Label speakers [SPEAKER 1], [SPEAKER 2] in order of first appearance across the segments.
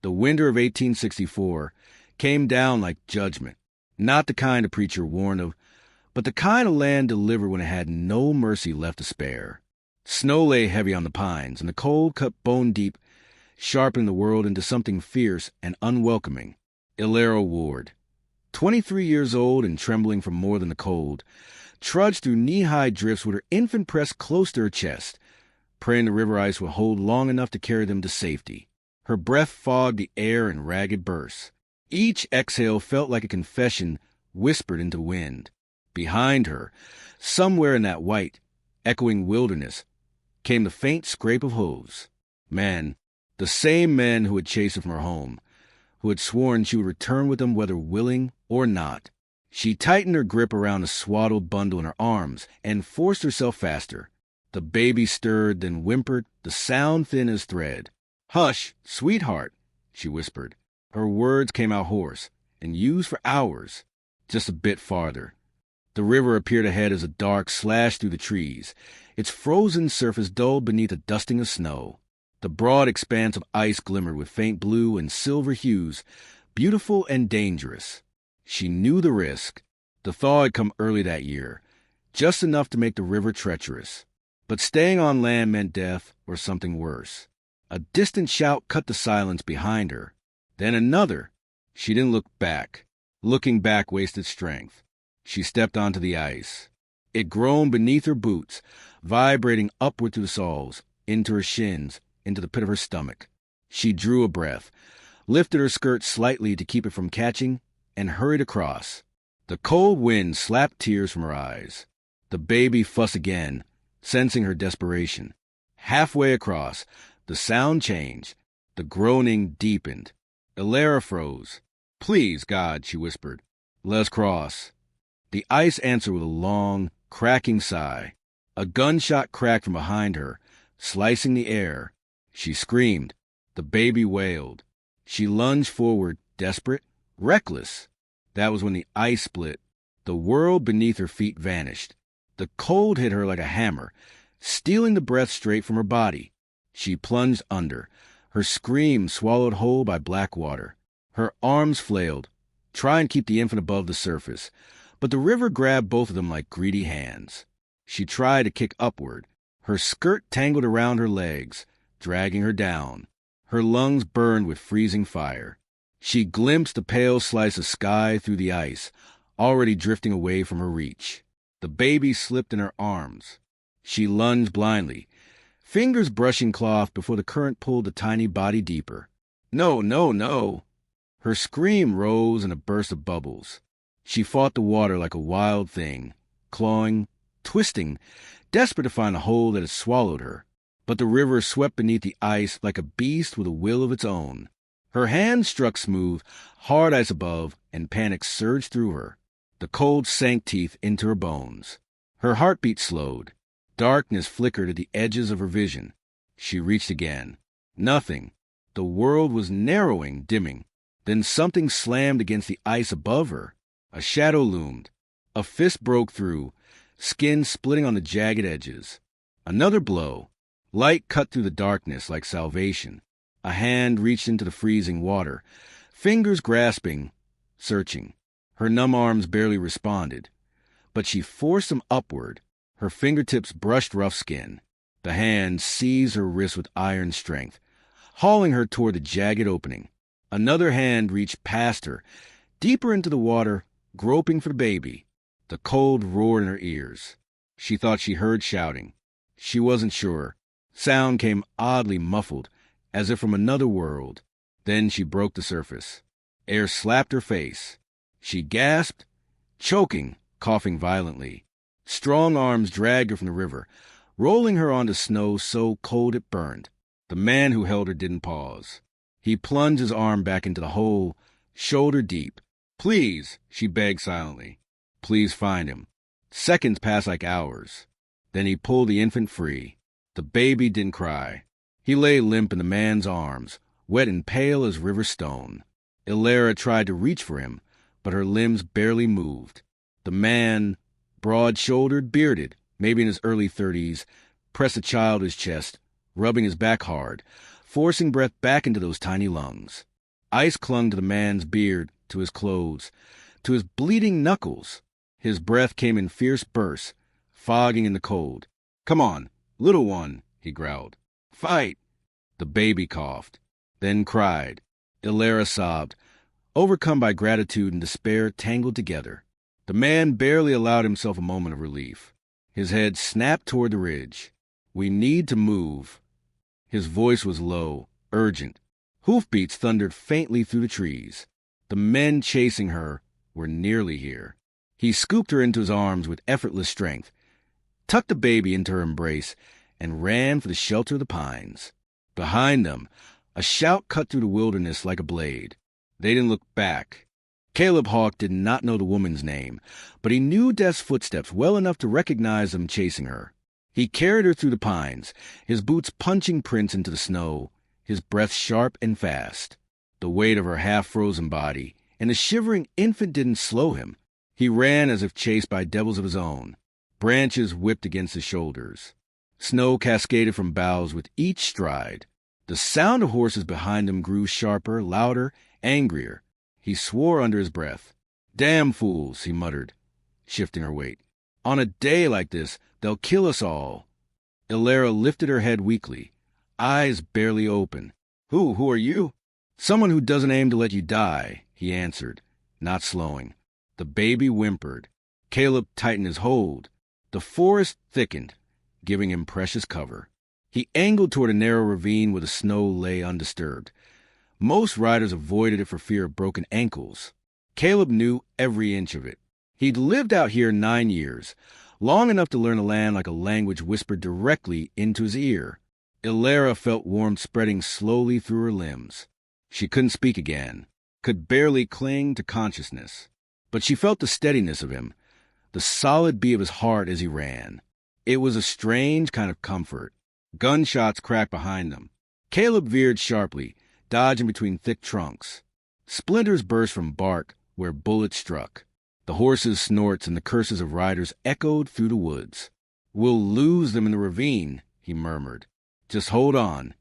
[SPEAKER 1] The winter of 1864 came down like judgment. Not the kind a preacher warned of, but the kind of land delivered when it had no mercy left to spare. Snow lay heavy on the pines, and the cold cut bone deep, sharpening the world into something fierce and unwelcoming. Ilera Ward, 23 years old and trembling from more than the cold, trudged through knee-high drifts with her infant pressed close to her chest, praying the river ice would hold long enough to carry them to safety. Her breath fogged the air in ragged bursts. Each exhale felt like a confession whispered into the wind. Behind her, somewhere in that white, echoing wilderness, came the faint scrape of hooves. Men, the same men who had chased her from her home, who had sworn she would return with them whether willing or not. She tightened her grip around the swaddled bundle in her arms and forced herself faster. The baby stirred, then whimpered, the sound thin as thread. "Hush, sweetheart," she whispered. Her words came out hoarse and used for hours. Just a bit farther. The river appeared ahead as a dark slash through the trees, its frozen surface dulled beneath a dusting of snow. The broad expanse of ice glimmered with faint blue and silver hues, beautiful and dangerous. She knew the risk. The thaw had come early that year, just enough to make the river treacherous. But staying on land meant death or something worse. A distant shout cut the silence behind her. Then another. She didn't look back. Looking back wasted strength. She stepped onto the ice. It groaned beneath her boots, vibrating upward through the soles, into her shins, into the pit of her stomach. She drew a breath, lifted her skirt slightly to keep it from catching, and hurried across. The cold wind slapped tears from her eyes. The baby fussed again, sensing her desperation. Halfway across, the sound changed. The groaning deepened. Ilera froze. "Please, God," she whispered. "Let us cross." The ice answered with a long, cracking sigh. A gunshot cracked from behind her, slicing the air. She screamed. The baby wailed. She lunged forward, desperate, reckless. That was when the ice split. The world beneath her feet vanished. The cold hit her like a hammer, stealing the breath straight from her body. She plunged under, her scream swallowed whole by black water. Her arms flailed, trying to keep the infant above the surface, but the river grabbed both of them like greedy hands. She tried to kick upward. Her skirt tangled around her legs, dragging her down. Her lungs burned with freezing fire. She glimpsed a pale slice of sky through the ice, already drifting away from her reach. The baby slipped in her arms. She lunged blindly, fingers brushing cloth before the current pulled the tiny body deeper. "No, no, no!" Her scream rose in a burst of bubbles. She fought the water like a wild thing, clawing, twisting, desperate to find a hole that had swallowed her. But the river swept beneath the ice like a beast with a will of its own. Her hands struck smooth, hard ice above, and panic surged through her. The cold sank teeth into her bones. Her heartbeat slowed. Darkness flickered at the edges of her vision. She reached again. Nothing. The world was narrowing, dimming. Then something slammed against the ice above her. A shadow loomed. A fist broke through, skin splitting on the jagged edges. Another blow. Light cut through the darkness like salvation. A hand reached into the freezing water, fingers grasping, searching. Her numb arms barely responded, but she forced them upward. Her fingertips brushed rough skin. The hand seized her wrist with iron strength, hauling her toward the jagged opening. Another hand reached past her, deeper into the water, groping for the baby. The cold roared in her ears. She thought she heard shouting. She wasn't sure. Sound came oddly muffled, as if from another world. Then she broke the surface. Air slapped her face. She gasped, choking, coughing violently. Strong arms dragged her from the river, rolling her onto snow so cold it burned. The man who held her didn't pause. He plunged his arm back into the hole, shoulder deep. "Please," she begged silently. "Please find him." Seconds passed like hours. Then he pulled the infant free. The baby didn't cry. He lay limp in the man's arms, wet and pale as river stone. Ilera tried to reach for him, but her limbs barely moved. The man, broad-shouldered, bearded, maybe in his early 30s, pressed the child to his chest, rubbing his back hard, forcing breath back into those tiny lungs. Ice clung to the man's beard, to his clothes, to his bleeding knuckles. His breath came in fierce bursts, fogging in the cold. "Come on, little one," he growled. "Fight!" The baby coughed, then cried. Ilera sobbed, overcome by gratitude and despair tangled together. The man barely allowed himself a moment of relief. His head snapped toward the ridge. "We need to move." His voice was low, urgent. Hoofbeats thundered faintly through the trees. The men chasing her were nearly here. He scooped her into his arms with effortless strength, tucked the baby into her embrace, and ran for the shelter of the pines. Behind them, a shout cut through the wilderness like a blade. They didn't look back. Caleb Hawk did not know the woman's name, but he knew Death's footsteps well enough to recognize them chasing her. He carried her through the pines, his boots punching prints into the snow, his breath sharp and fast. The weight of her half-frozen body and the shivering infant didn't slow him. He ran as if chased by devils of his own. Branches whipped against his shoulders. Snow cascaded from boughs with each stride. The sound of horses behind him grew sharper, louder, angrier. He swore under his breath. "Damn fools," he muttered, shifting her weight. "On a day like this, they'll kill us all." Ilera lifted her head weakly, eyes barely open. Who are you?" "Someone who doesn't aim to let you die," he answered, not slowing. The baby whimpered. Caleb tightened his hold. The forest thickened, giving him precious cover. He angled toward a narrow ravine where the snow lay undisturbed. Most riders avoided it for fear of broken ankles. Caleb knew every inch of it. He'd lived out here 9 years, long enough to learn the land like a language whispered directly into his ear. Ilera felt warmth spreading slowly through her limbs. She couldn't speak again, could barely cling to consciousness. But she felt the steadiness of him, the solid beat of his heart as he ran. It was a strange kind of comfort. Gunshots cracked behind them. Caleb veered sharply, dodging between thick trunks. Splinters burst from bark where bullets struck. The horses' snorts and the curses of riders echoed through the woods. "We'll lose them in the ravine," he murmured. "Just hold on."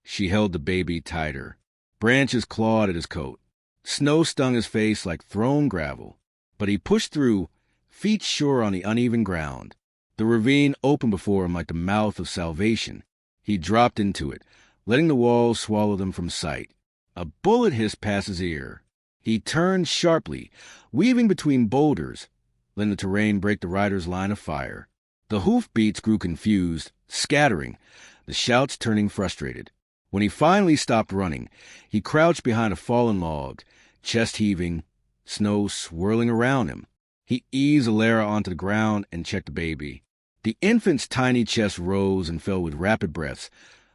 [SPEAKER 1] She held the baby tighter. Branches clawed at his coat. Snow stung his face like thrown gravel. But he pushed through, feet sure on the uneven ground. The ravine opened before him like the mouth of salvation. He dropped into it, letting the walls swallow them from sight. A bullet hissed past his ear. He turned sharply, weaving between boulders, letting the terrain break the rider's line of fire. The hoofbeats grew confused, scattering, the shouts turning frustrated. When he finally stopped running, he crouched behind a fallen log, chest heaving, snow swirling around him. He eased Ilera onto the ground and checked the baby. The infant's tiny chest rose and fell with rapid breaths,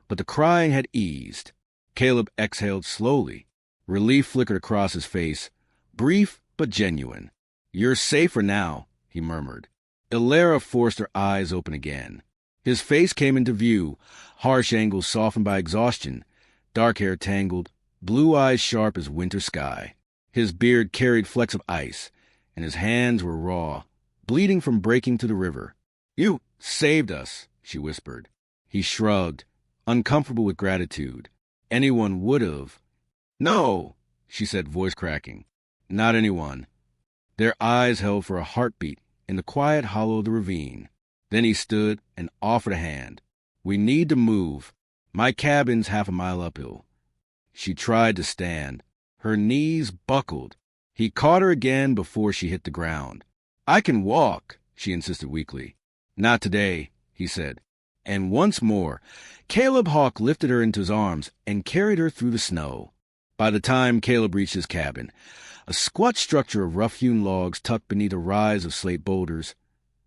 [SPEAKER 1] but the crying had eased. Caleb exhaled slowly. Relief flickered across his face, brief but genuine. "You're safer now," he murmured. Ilera forced her eyes open again. His face came into view, harsh angles softened by exhaustion, dark hair tangled, blue eyes sharp as winter sky. His beard carried flecks of ice, and his hands were raw, bleeding from breaking to the river. "You saved us," she whispered. He shrugged, uncomfortable with gratitude. "Anyone would have." "No," she said, voice cracking. "Not anyone." Their eyes held for a heartbeat in the quiet hollow of the ravine. Then he stood and offered a hand. "We need to move. My cabin's half a mile uphill." She tried to stand. Her knees buckled. He caught her again before she hit the ground. "I can walk," she insisted weakly. "Not today," he said. And once more, Caleb Hawk lifted her into his arms and carried her through the snow. By the time Caleb reached his cabin, a squat structure of rough-hewn logs tucked beneath a rise of slate boulders,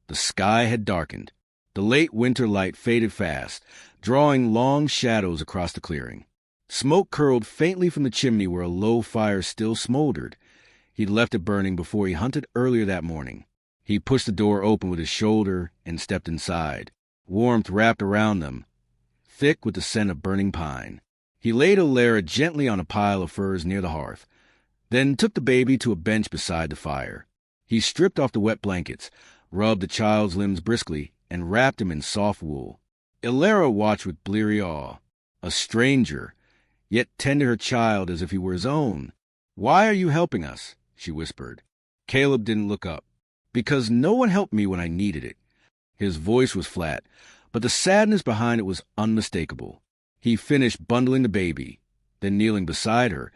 [SPEAKER 1] the sky had darkened. The late winter light faded fast, drawing long shadows across the clearing. Smoke curled faintly from the chimney where a low fire still smoldered. He'd left it burning before he hunted earlier that morning. He pushed the door open with his shoulder and stepped inside. Warmth wrapped around them, thick with the scent of burning pine. He laid Ilera gently on a pile of furs near the hearth, then took the baby to a bench beside the fire. He stripped off the wet blankets, rubbed the child's limbs briskly, and wrapped him in soft wool. Ilera watched with bleary awe. A stranger, yet tended her child as if he were his own. "Why are you helping us?" she whispered. Caleb didn't look up. "Because no one helped me when I needed it." His voice was flat, but the sadness behind it was unmistakable. He finished bundling the baby. Then, kneeling beside her,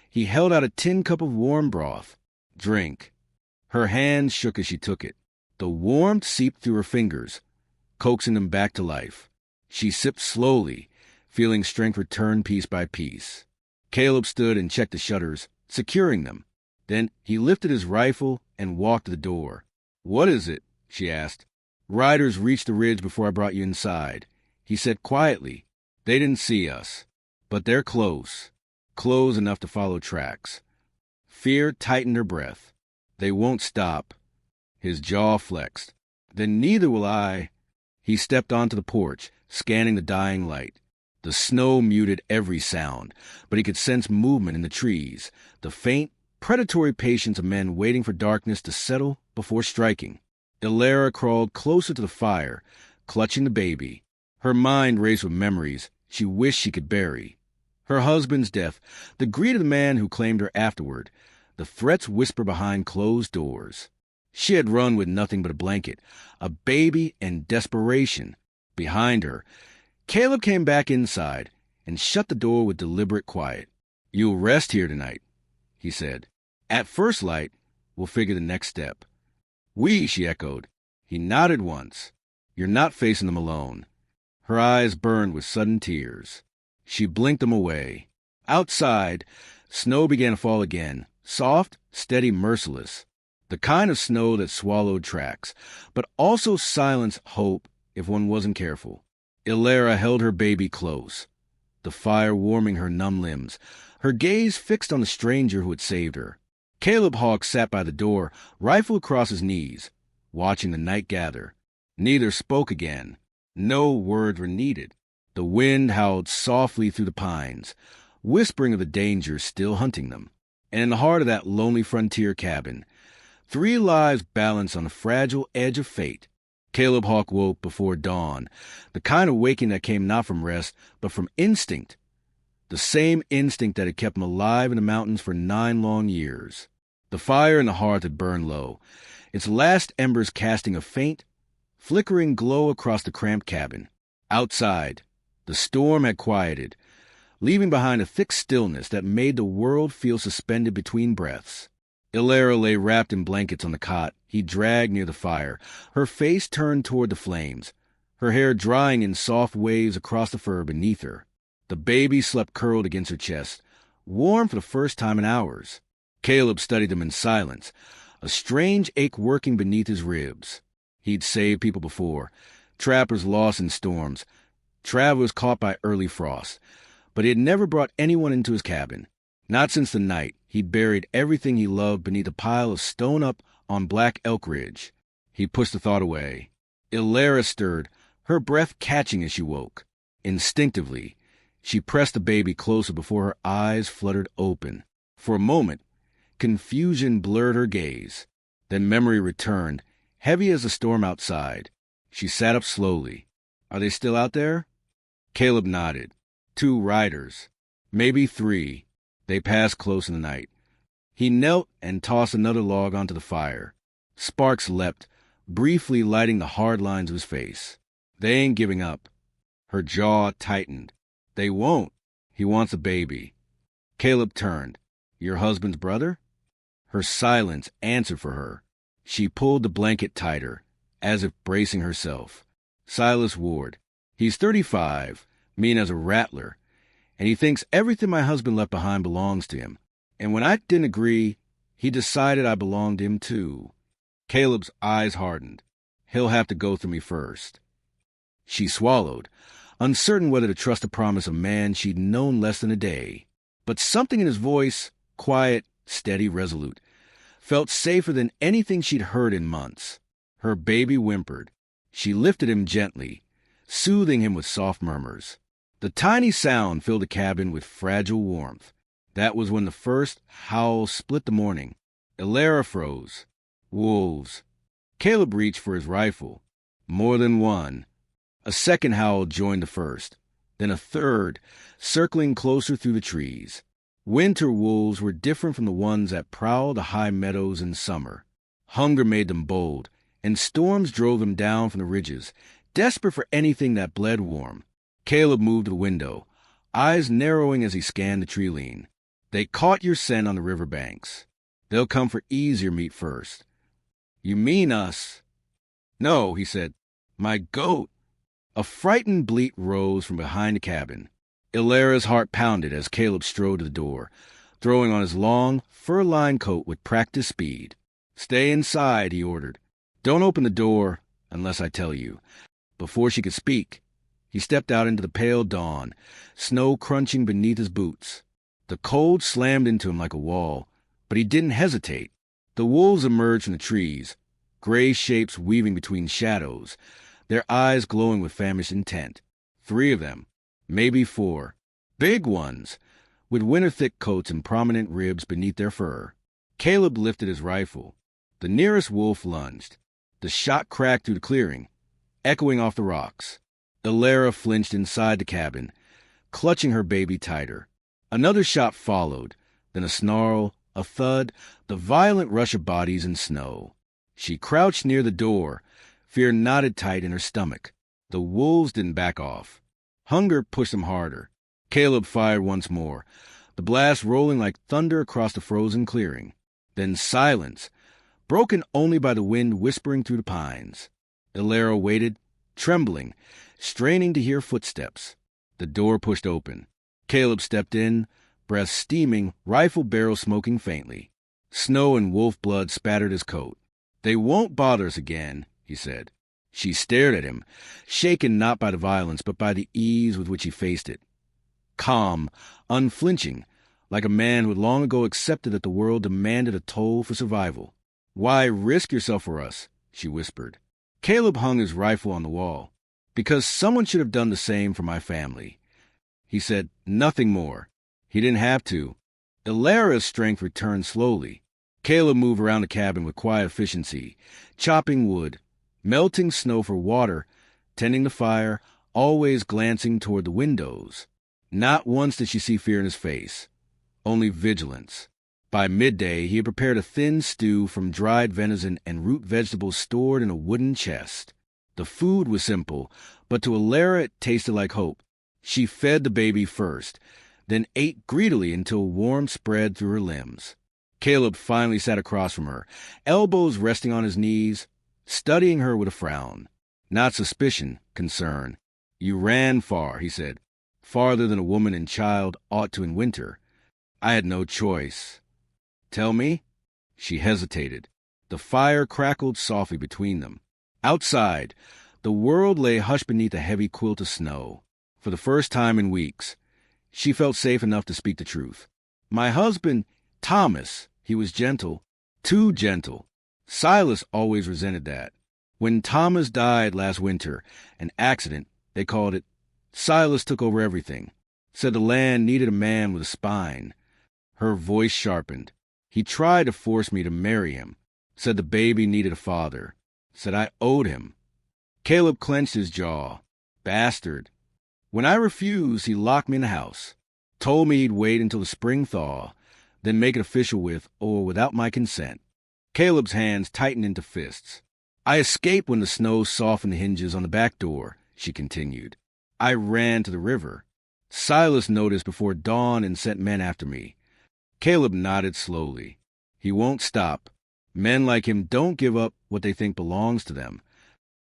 [SPEAKER 1] he held out a tin cup of warm broth. "Drink." Her hands shook as she took it. The warmth seeped through her fingers, coaxing them back to life. She sipped slowly, feeling strength return piece by piece. Caleb stood and checked the shutters, securing them. Then he lifted his rifle and walked to the door. "What is it?" she asked. "Riders reached the ridge before I brought you inside," he said quietly. "They didn't see us, but they're close. Close enough to follow tracks." Fear tightened her breath. "They won't stop." His jaw flexed. "Then neither will I." He stepped onto the porch, scanning the dying light. The snow muted every sound, but he could sense movement in the trees, the faint, predatory patience of men waiting for darkness to settle before striking. Ilera crawled closer to the fire, clutching the baby. Her mind raced with memories she wished she could bury. Her husband's death, the greed of the man who claimed her afterward, the threats whispered behind closed doors. She had run with nothing but a blanket, a baby, and desperation. Behind her, Caleb came back inside and shut the door with deliberate quiet. "You'll rest here tonight," he said. "At first light, we'll figure the next step." "We," she echoed. He nodded once. "You're not facing them alone." Her eyes burned with sudden tears. She blinked them away. Outside, snow began to fall again, soft, steady, merciless. The kind of snow that swallowed tracks, but also silenced hope if one wasn't careful. Ilera held her baby close, the fire warming her numb limbs, her gaze fixed on the stranger who had saved her. Caleb Hawk sat by the door, rifle across his knees, watching the night gather. Neither spoke again. No words were needed. The wind howled softly through the pines, whispering of the dangers still hunting them. And in the heart of that lonely frontier cabin, 3 lives balanced on the fragile edge of fate. Caleb Hawk woke before dawn, the kind of waking that came not from rest, but from instinct. The same instinct that had kept him alive in the mountains for 9 long years. The fire in the hearth had burned low, its last embers casting a faint, flickering glow across the cramped cabin. Outside, the storm had quieted, leaving behind a thick stillness that made the world feel suspended between breaths. Ilera lay wrapped in blankets on the cot he dragged near the fire, her face turned toward the flames, her hair drying in soft waves across the fur beneath her. The baby slept curled against her chest, warm for the first time in hours. Caleb studied them in silence, a strange ache working beneath his ribs. He'd saved people before, trappers lost in storms, travelers caught by early frost, but he had never brought anyone into his cabin. Not since the night he'd buried everything he loved beneath a pile of stone up on Black Elk Ridge. He pushed the thought away. Ilera stirred, her breath catching as she woke. Instinctively, she pressed the baby closer before her eyes fluttered open. For a moment, confusion blurred her gaze. Then memory returned, heavy as the storm outside. She sat up slowly. "Are they still out there?" Caleb nodded. 2 riders. Maybe 3. They passed close in the night. He knelt and tossed another log onto the fire. Sparks leapt, briefly lighting the hard lines of his face. "They ain't giving up." Her jaw tightened. "They won't. He wants a baby." Caleb turned. "Your husband's brother?" Her silence answered for her. She pulled the blanket tighter, as if bracing herself. "Silas Ward. He's 35, mean as a rattler, and he thinks everything my husband left behind belongs to him. And when I didn't agree, he decided I belonged to him too." Caleb's eyes hardened. "He'll have to go through me first." She swallowed, uncertain whether to trust the promise of a man she'd known less than a day. But something in his voice, quiet, steady, resolute, felt safer than anything she'd heard in months. Her baby whimpered. She lifted him gently, soothing him with soft murmurs. The tiny sound filled the cabin with fragile warmth. That was when the first howl split the morning. Ilera froze. Wolves. Caleb reached for his rifle. More than one. A second howl joined the first. then a third, circling closer through the trees. Winter wolves were different from the ones that prowled the high meadows in summer. Hunger made them bold, and storms drove them down from the ridges, desperate for anything that bled warm. Caleb moved to the window, eyes narrowing as he scanned the tree line. They caught your scent on the river banks. They'll come for easier meat first. You mean us? No, he said. My goat. A frightened bleat rose from behind the cabin. Ilara's heart pounded as Caleb strode to the door, throwing on his long, fur-lined coat with practiced speed. Stay inside, he ordered. Don't open the door unless I tell you. Before she could speak, he stepped out into the pale dawn, snow crunching beneath his boots. The cold slammed into him like a wall, but he didn't hesitate. The wolves emerged from the trees, gray shapes weaving between shadows, their eyes glowing with famished intent. 3 of them, maybe 4, big ones, with winter-thick coats and prominent ribs beneath their fur. Caleb lifted his rifle. The nearest wolf lunged. The shot cracked through the clearing, echoing off the rocks. Ilara flinched inside the cabin, clutching her baby tighter. Another shot followed, then a snarl, a thud, the violent rush of bodies in snow. She crouched near the door, fear knotted tight in her stomach. The wolves didn't back off. Hunger pushed them harder. Caleb fired once more, the blast rolling like thunder across the frozen clearing. Then silence, broken only by the wind whispering through the pines. Ilara waited, trembling, straining to hear footsteps. The door pushed open. Caleb stepped in, breath steaming, rifle barrel smoking faintly. Snow and wolf blood spattered his coat. They won't bother us again, he said. She stared at him, shaken not by the violence, but by the ease with which he faced it. Calm, unflinching, like a man who had long ago accepted that the world demanded a toll for survival. Why risk yourself for us? She whispered. Caleb hung his rifle on the wall. Because someone should have done the same for my family. He said nothing more. He didn't have to. Ilara's strength returned slowly. Caleb moved around the cabin with quiet efficiency, chopping wood, melting snow for water, tending the fire, always glancing toward the windows. Not once did she see fear in his face, only vigilance. By midday, he had prepared a thin stew from dried venison and root vegetables stored in a wooden chest. The food was simple, but to Ilara it tasted like hope. She fed the baby first, then ate greedily until warmth spread through her limbs. Caleb finally sat across from her, elbows resting on his knees, studying her with a frown. Not suspicion, concern. You ran far, he said, farther than a woman and child ought to in winter. I had no choice. Tell me? She hesitated. The fire crackled softly between them. Outside, the world lay hushed beneath a heavy quilt of snow. For the first time in weeks, she felt safe enough to speak the truth. My husband, Thomas, he was gentle, too gentle. Silas always resented that. When Thomas died last winter, an accident, they called it, Silas took over everything. Said the land needed a man with a spine. Her voice sharpened. He tried to force me to marry him. Said the baby needed a father. Said I owed him. Caleb clenched his jaw. Bastard. When I refused, he locked me in the house. Told me he'd wait until the spring thaw, then make it official with or without my consent. Caleb's hands tightened into fists. I escaped when the snow softened the hinges on the back door, she continued. I ran to the river. Silas noticed before dawn and sent men after me. Caleb nodded slowly. He won't stop. Men like him don't give up what they think belongs to them.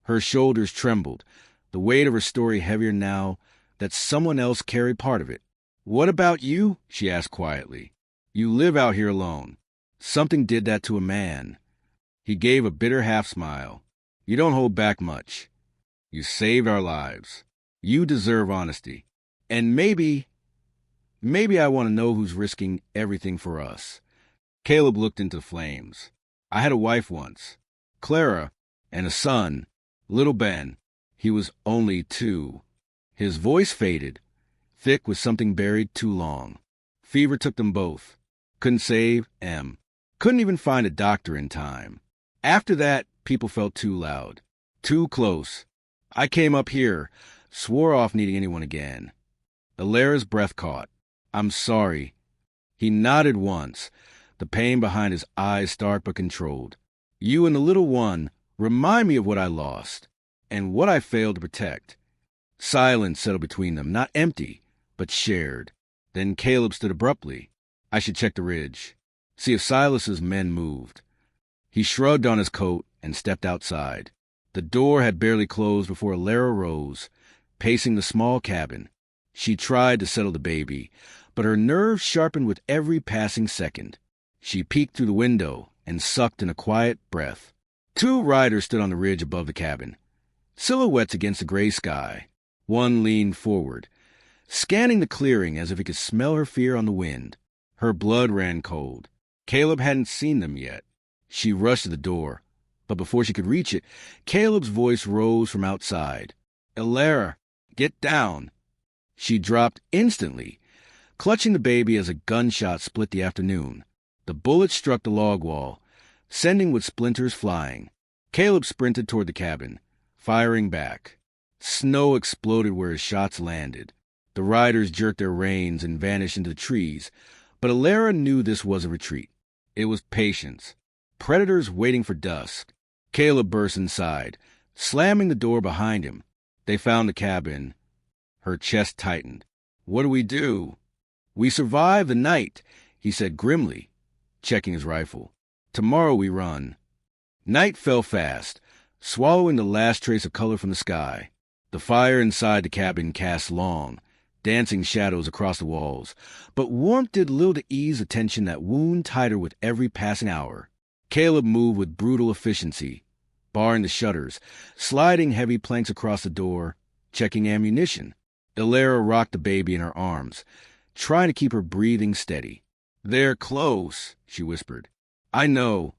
[SPEAKER 1] Her shoulders trembled, the weight of her story heavier now that someone else carried part of it. What about you? She asked quietly. You live out here alone. Something did that to a man. He gave a bitter half-smile. You don't hold back much. You saved our lives. You deserve honesty. And maybe I want to know who's risking everything for us. Caleb looked into the flames. I had a wife once, Clara, and a son, little Ben. He was only 2. His voice faded, thick with something buried too long. Fever took them both. Couldn't save M. Couldn't even find a doctor in time. After that, people felt too loud, too close. I came up here, swore off needing anyone again. Alara's breath caught. I'm sorry. He nodded once, the pain behind his eyes stark but controlled. You and the little one remind me of what I lost, and what I failed to protect. Silence settled between them, not empty, but shared. Then Caleb stood abruptly. I should check the ridge, see if Silas's men moved. He shrugged on his coat and stepped outside. The door had barely closed before Alara rose, pacing the small cabin. She tried to settle the baby, but her nerves sharpened with every passing second. She peeked through the window and sucked in a quiet breath. 2 riders stood on the ridge above the cabin, silhouettes against the gray sky. One leaned forward, scanning the clearing as if he could smell her fear on the wind. Her blood ran cold. Caleb hadn't seen them yet. She rushed to the door, but before she could reach it, Caleb's voice rose from outside. Alara, get down. She dropped instantly, clutching the baby as a gunshot split the afternoon. The bullet struck the log wall, sending with splinters flying. Caleb sprinted toward the cabin, firing back. Snow exploded where his shots landed. The riders jerked their reins and vanished into the trees, but Alara knew this was a retreat. It was patience. Predators waiting for dusk. Caleb burst inside, slamming the door behind him. They found the cabin. Her chest tightened. What do we do? We survive the night, he said grimly, checking his rifle. Tomorrow we run. Night fell fast, swallowing the last trace of color from the sky. The fire inside the cabin cast long, dancing shadows across the walls, but warmth did little to ease a tension that wound tighter with every passing hour. Caleb moved with brutal efficiency, barring the shutters, sliding heavy planks across the door, checking ammunition. Alara rocked the baby in her arms, trying to keep her breathing steady. They're close, she whispered. I know.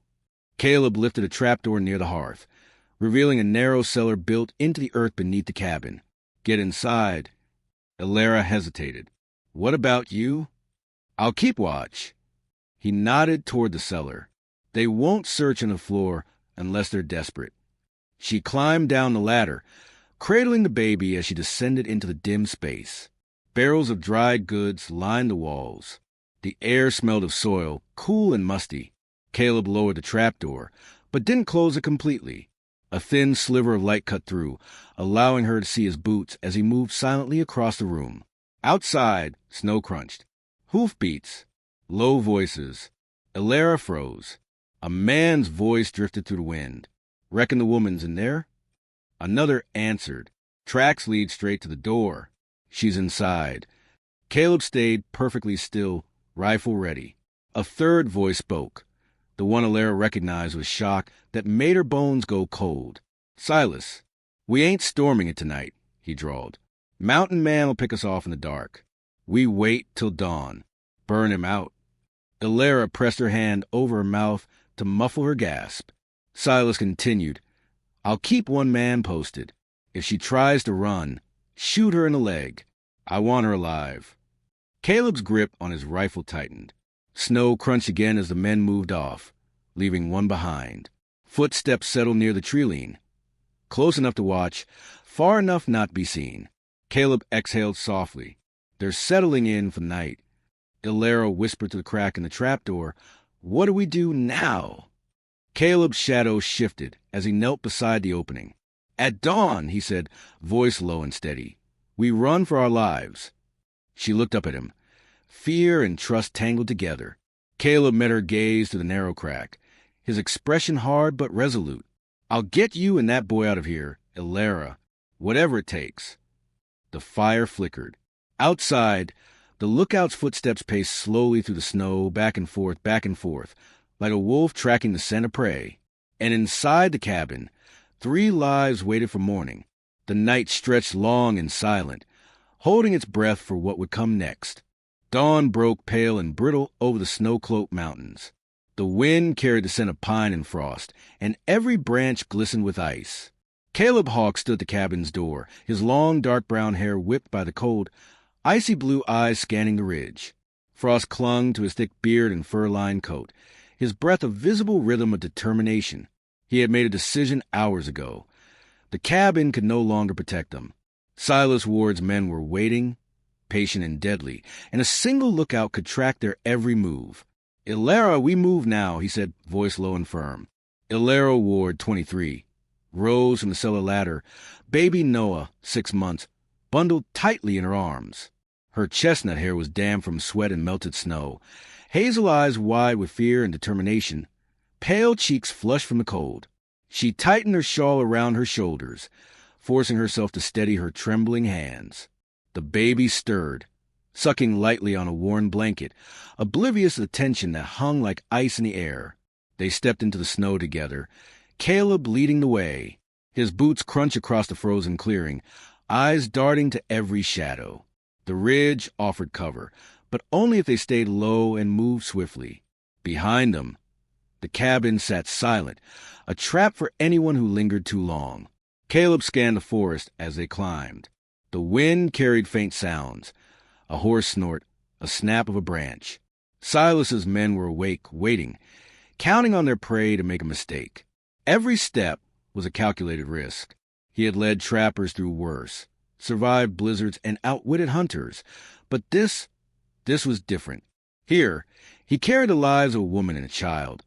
[SPEAKER 1] Caleb lifted a trapdoor near the hearth, revealing a narrow cellar built into the earth beneath the cabin. Get inside. Alara hesitated. What about you? I'll keep watch. He nodded toward the cellar. They won't search on the floor unless they're desperate. She climbed down the ladder, cradling the baby as she descended into the dim space. Barrels of dried goods lined the walls. The air smelled of soil, cool and musty. Caleb lowered the trapdoor, but didn't close it completely. A thin sliver of light cut through, allowing her to see his boots as he moved silently across the room. Outside, snow crunched. Hoofbeats. Low voices. Alara froze. A man's voice drifted through the wind. Reckon the woman's in there? Another answered. Tracks lead straight to the door. She's inside. Caleb stayed perfectly still, rifle ready. A third voice spoke, the one Alara recognized with shock that made her bones go cold. Silas, we ain't storming it tonight, he drawled. Mountain Man will pick us off in the dark. We wait till dawn. Burn him out. Alara pressed her hand over her mouth to muffle her gasp. Silas continued, I'll keep one man posted. If she tries to run, shoot her in the leg. I want her alive. Caleb's grip on his rifle tightened. Snow crunched again as the men moved off, leaving one behind. Footsteps settled near the tree-line. Close enough to watch, far enough not to be seen. Caleb exhaled softly. They're settling in for the night. Alara whispered to the crack in the trapdoor, What do we do now? Caleb's shadow shifted as he knelt beside the opening. At dawn, he said, voice low and steady. We run for our lives. She looked up at him. Fear and trust tangled together. Caleb met her gaze through the narrow crack, his expression hard but resolute. I'll get you and that boy out of here, Alara, whatever it takes. The fire flickered. Outside, the lookout's footsteps paced slowly through the snow, back and forth, like a wolf tracking the scent of prey. And inside the cabin, 3 lives waited for morning. The night stretched long and silent, holding its breath for what would come next. Dawn broke pale and brittle over the snow-cloaked mountains. The wind carried the scent of pine and frost, and every branch glistened with ice. Caleb Hawk stood at the cabin's door, his long dark brown hair whipped by the cold, icy blue eyes scanning the ridge. Frost clung to his thick beard and fur-lined coat, his breath a visible rhythm of determination. He had made a decision hours ago. The cabin could no longer protect them. Silas Ward's men were waiting, patient and deadly, and a single lookout could track their every move. "Ilera, we move now," he said, voice low and firm. Ilera Ward, 23, rose from the cellar ladder, baby Noah, 6 months, bundled tightly in her arms. Her chestnut hair was damp from sweat and melted snow, hazel eyes wide with fear and determination, pale cheeks flushed from the cold. She tightened her shawl around her shoulders, forcing herself to steady her trembling hands. The baby stirred, sucking lightly on a worn blanket, oblivious of the tension that hung like ice in the air. They stepped into the snow together, Caleb leading the way, his boots crunch across the frozen clearing, eyes darting to every shadow. The ridge offered cover, but only if they stayed low and moved swiftly. Behind them, the cabin sat silent, a trap for anyone who lingered too long. Caleb scanned the forest as they climbed. The wind carried faint sounds, a hoarse snort, a snap of a branch. Silas's men were awake, waiting, counting on their prey to make a mistake. Every step was a calculated risk. He had led trappers through worse, survived blizzards, and outwitted hunters. But this was different. Here, he carried the lives of a woman and a child,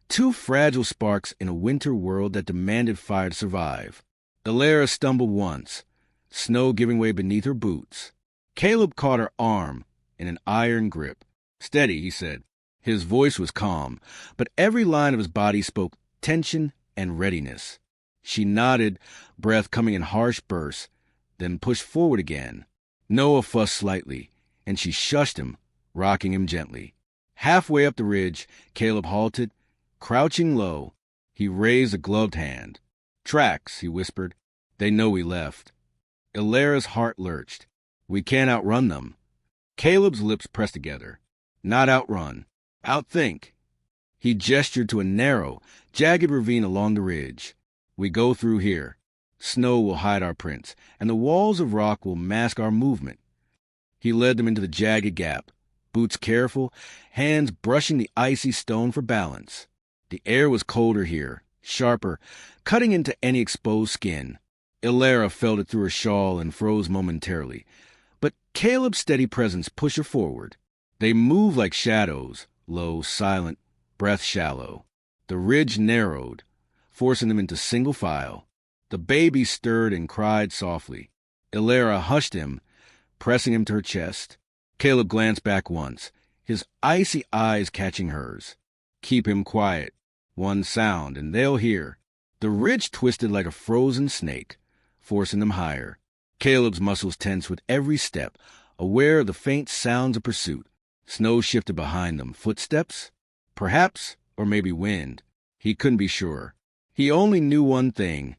[SPEAKER 1] two fragile sparks in a winter world that demanded fire to survive. Ilera stumbled once, snow giving way beneath her boots. Caleb caught her arm in an iron grip. "Steady," he said. His voice was calm, but every line of his body spoke tension and readiness. She nodded, breath coming in harsh bursts, then pushed forward again. Noah fussed slightly, and she shushed him, rocking him gently. Halfway up the ridge, Caleb halted, crouching low. He raised a gloved hand. "Tracks," he whispered. "They know we left." Ilera's heart lurched. "We can't outrun them." Caleb's lips pressed together. "Not outrun. Outthink." He gestured to a narrow, jagged ravine along the ridge. "We go through here. Snow will hide our prints, and the walls of rock will mask our movement." He led them into the jagged gap, boots careful, hands brushing the icy stone for balance. The air was colder here, sharper, cutting into any exposed skin. Ilera felt it through her shawl and froze momentarily. But Caleb's steady presence pushed her forward. They moved like shadows, low, silent, breath shallow. The ridge narrowed, forcing them into single file. The baby stirred and cried softly. Ilera hushed him, pressing him to her chest. Caleb glanced back once, his icy eyes catching hers. "Keep him quiet. One sound, and they'll hear." The ridge twisted like a frozen snake, forcing them higher. Caleb's muscles tensed with every step, aware of the faint sounds of pursuit. Snow shifted behind them. Footsteps? Perhaps, or maybe wind. He couldn't be sure. He only knew one thing.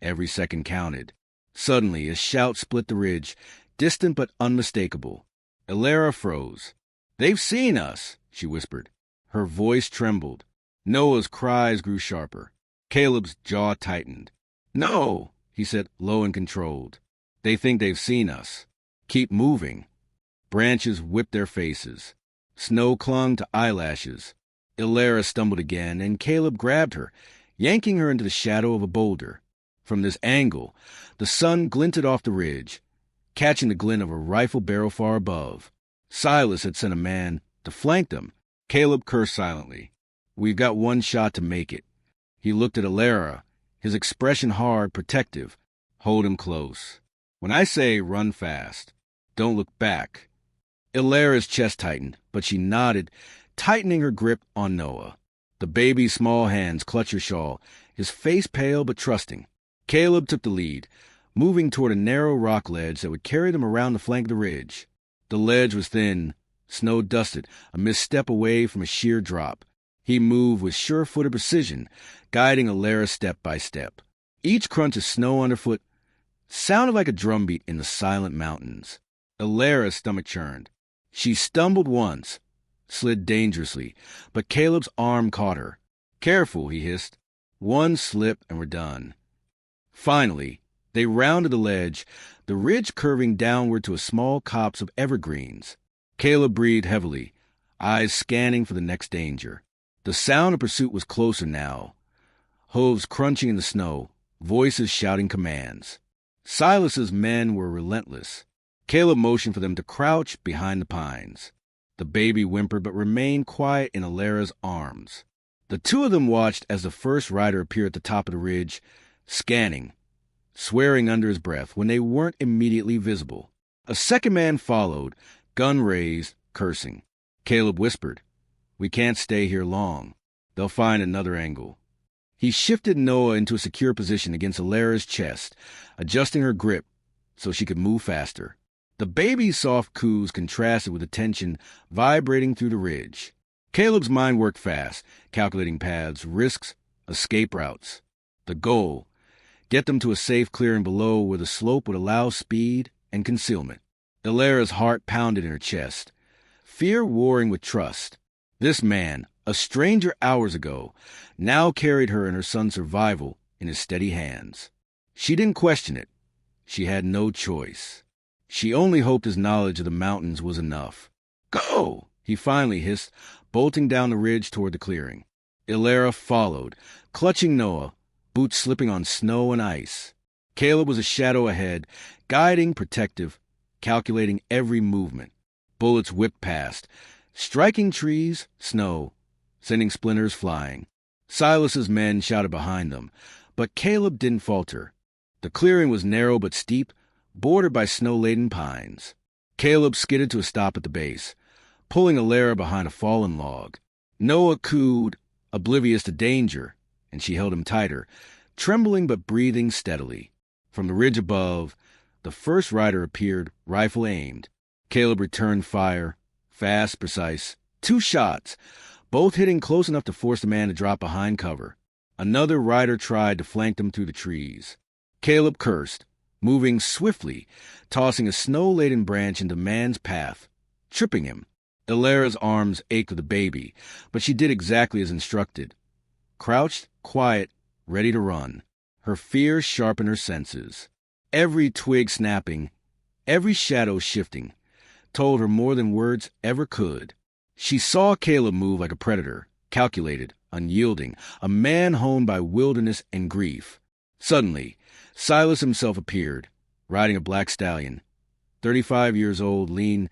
[SPEAKER 1] Every second counted. Suddenly, a shout split the ridge, distant but unmistakable. Ilera froze. "They've seen us," she whispered. Her voice trembled. Noah's cries grew sharper. Caleb's jaw tightened. "No," he said, low and controlled. "They think they've seen us. Keep moving." Branches whipped their faces. Snow clung to eyelashes. Ilera stumbled again, and Caleb grabbed her, yanking her into the shadow of a boulder. From this angle, the sun glinted off the ridge, catching the glint of a rifle barrel far above. Silas had sent a man to flank them. Caleb cursed silently. "We've got one shot to make it." He looked at Ilera, his expression hard, protective. "Hold him close. When I say run fast, don't look back." Ilera's chest tightened, but she nodded, tightening her grip on Noah. The baby's small hands clutched her shawl, his face pale but trusting. Caleb took the lead, moving toward a narrow rock ledge that would carry them around the flank of the ridge. The ledge was thin, snow-dusted, a misstep away from a sheer drop. He moved with sure-footed precision, guiding Ilera step by step. Each crunch of snow underfoot sounded like a drumbeat in the silent mountains. Ilera's stomach churned. She stumbled once, slid dangerously, but Caleb's arm caught her. "Careful," he hissed. "One slip and we're done." Finally, they rounded the ledge, the ridge curving downward to a small copse of evergreens. Caleb breathed heavily, eyes scanning for the next danger. The sound of pursuit was closer now. Hooves crunching in the snow, voices shouting commands. Silas's men were relentless. Caleb motioned for them to crouch behind the pines. The baby whimpered but remained quiet in Alara's arms. The two of them watched as the first rider appeared at the top of the ridge, scanning, swearing under his breath when they weren't immediately visible. A second man followed, gun raised, cursing. Caleb whispered, "We can't stay here long. They'll find another angle." He shifted Noah into a secure position against Alara's chest, adjusting her grip so she could move faster. The baby's soft coos contrasted with the tension vibrating through the ridge. Caleb's mind worked fast, calculating paths, risks, escape routes. The goal: get them to a safe clearing below where the slope would allow speed and concealment. Alara's heart pounded in her chest, fear warring with trust. This man, a stranger hours ago, now carried her and her son's survival in his steady hands. She didn't question it. She had no choice. She only hoped his knowledge of the mountains was enough. "Go!" he finally hissed, bolting down the ridge toward the clearing. Alara followed, clutching Noah, boots slipping on snow and ice. Caleb was a shadow ahead, guiding, protective, calculating every movement. Bullets whipped past, striking trees, snow, sending splinters flying. Silas's men shouted behind them, but Caleb didn't falter. The clearing was narrow but steep, bordered by snow-laden pines. Caleb skidded to a stop at the base, pulling Alara behind a fallen log. Noah cooed, oblivious to danger, and she held him tighter, trembling but breathing steadily. From the ridge above, the first rider appeared, rifle aimed. Caleb returned fire, fast, precise. 2 shots, both hitting close enough to force the man to drop behind cover. Another rider tried to flank them through the trees. Caleb cursed, moving swiftly, tossing a snow-laden branch into the man's path, tripping him. Alara's arms ached with the baby, but she did exactly as instructed. Crouched, quiet, ready to run. Her fear sharpened her senses. Every twig snapping, every shadow shifting, told her more than words ever could. She saw Caleb move like a predator, calculated, unyielding, a man honed by wilderness and grief. Suddenly, Silas himself appeared, riding a black stallion. 35 years old, lean,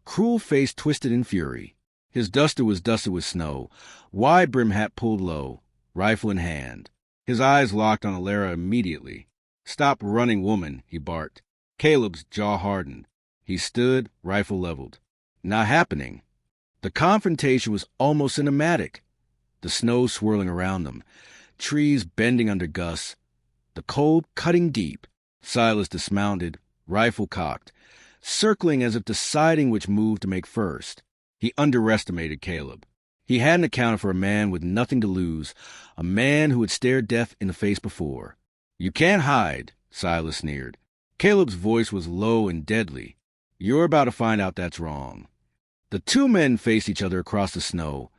[SPEAKER 1] cruel face twisted in fury. His duster was dusted with snow, wide brim hat pulled low, rifle in hand. His eyes locked on Alara immediately. "Stop running, woman," he barked. Caleb's jaw hardened. He stood, rifle leveled. Not happening. The confrontation was almost cinematic. The snow swirling around them, trees bending under gusts, the cold cutting deep. Silas dismounted, rifle cocked, circling as if deciding which move to make first. He underestimated Caleb. He hadn't accounted for a man with nothing to lose, a man who had stared death in the face before. "You can't hide," Silas sneered. Caleb's voice was low and deadly. "You're about to find out that's wrong." The two men faced each other across the snow,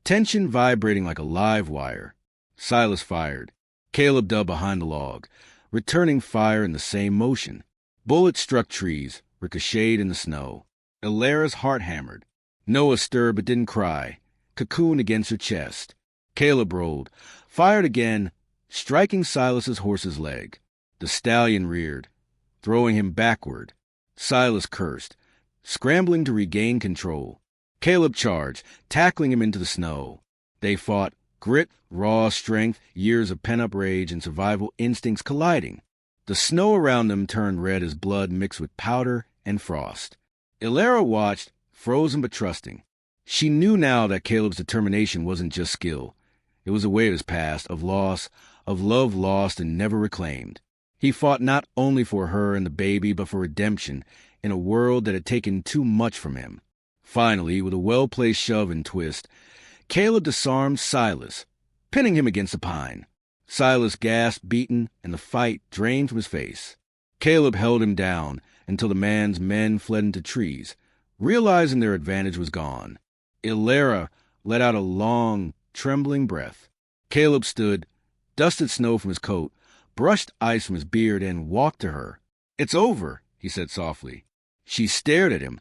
[SPEAKER 1] tension vibrating like a live wire. Silas fired. Caleb dug behind the log, returning fire in the same motion. Bullets struck trees, ricocheted in the snow. Alara's heart hammered. Noah stirred but didn't cry, cocooned against her chest. Caleb rolled, fired again, striking Silas's horse's leg. The stallion reared, throwing him backward. Silas cursed, scrambling to regain control. Caleb charged, tackling him into the snow. They fought, grit, raw strength, years of pent-up rage and survival instincts colliding. The snow around them turned red as blood mixed with powder and frost. Alara watched, frozen but trusting. She knew now that Caleb's determination wasn't just skill. It was a weight of his past, of loss, of love lost and never reclaimed. He fought not only for her and the baby, but for redemption in a world that had taken too much from him. Finally, with a well-placed shove and twist, Caleb disarmed Silas, pinning him against a pine. Silas gasped, beaten, and the fight drained from his face. Caleb held him down until the man's men fled into trees, realizing their advantage was gone. Alara let out a long, trembling breath. Caleb stood, dusted snow from his coat, brushed ice from his beard, and walked to her. "It's over," he said softly. She stared at him,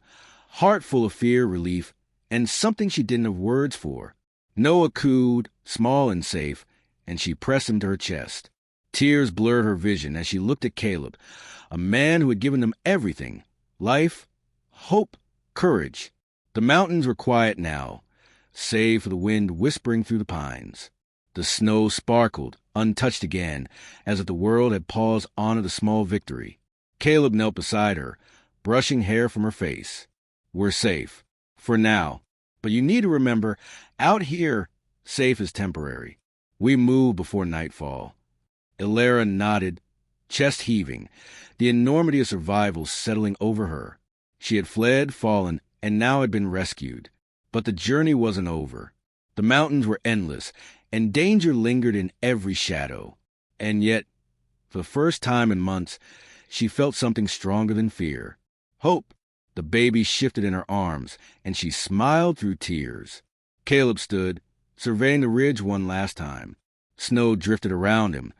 [SPEAKER 1] heart full of fear, relief, and something she didn't have words for. Noah cooed, small and safe, and she pressed him to her chest. Tears blurred her vision as she looked at Caleb, a man who had given them everything, Life, hope, courage. The mountains were quiet now, save for the wind whispering through the pines. The snow sparkled, untouched again, as if the world had paused to honor the small victory. Caleb knelt beside her, brushing hair from her face. We're safe. For now. But you need to remember, out here, safe is temporary. We move before nightfall. Ilera nodded, chest heaving, the enormity of survival settling over her. She had fled, fallen, and now had been rescued. But the journey wasn't over. The mountains were endless, and danger lingered in every shadow. And yet, for the first time in months, she felt something stronger than fear. Hope. The baby shifted in her arms, and she smiled through tears. Caleb stood, surveying the ridge one last time. Snow drifted around him,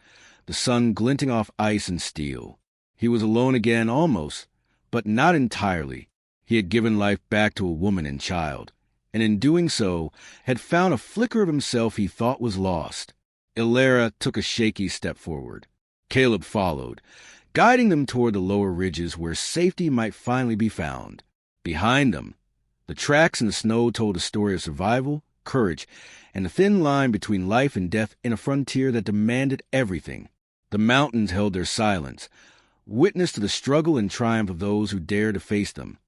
[SPEAKER 1] the sun glinting off ice and steel. He was alone again almost, but not entirely. He had given life back to a woman and child, and in doing so had found a flicker of himself he thought was lost. Ilera took a shaky step forward. Caleb followed, guiding them toward the lower ridges where safety might finally be found. Behind them, the tracks in the snow told a story of survival, courage, and the thin line between life and death in a frontier that demanded everything. The mountains held their silence, witness to the struggle and triumph of those who dared to face them.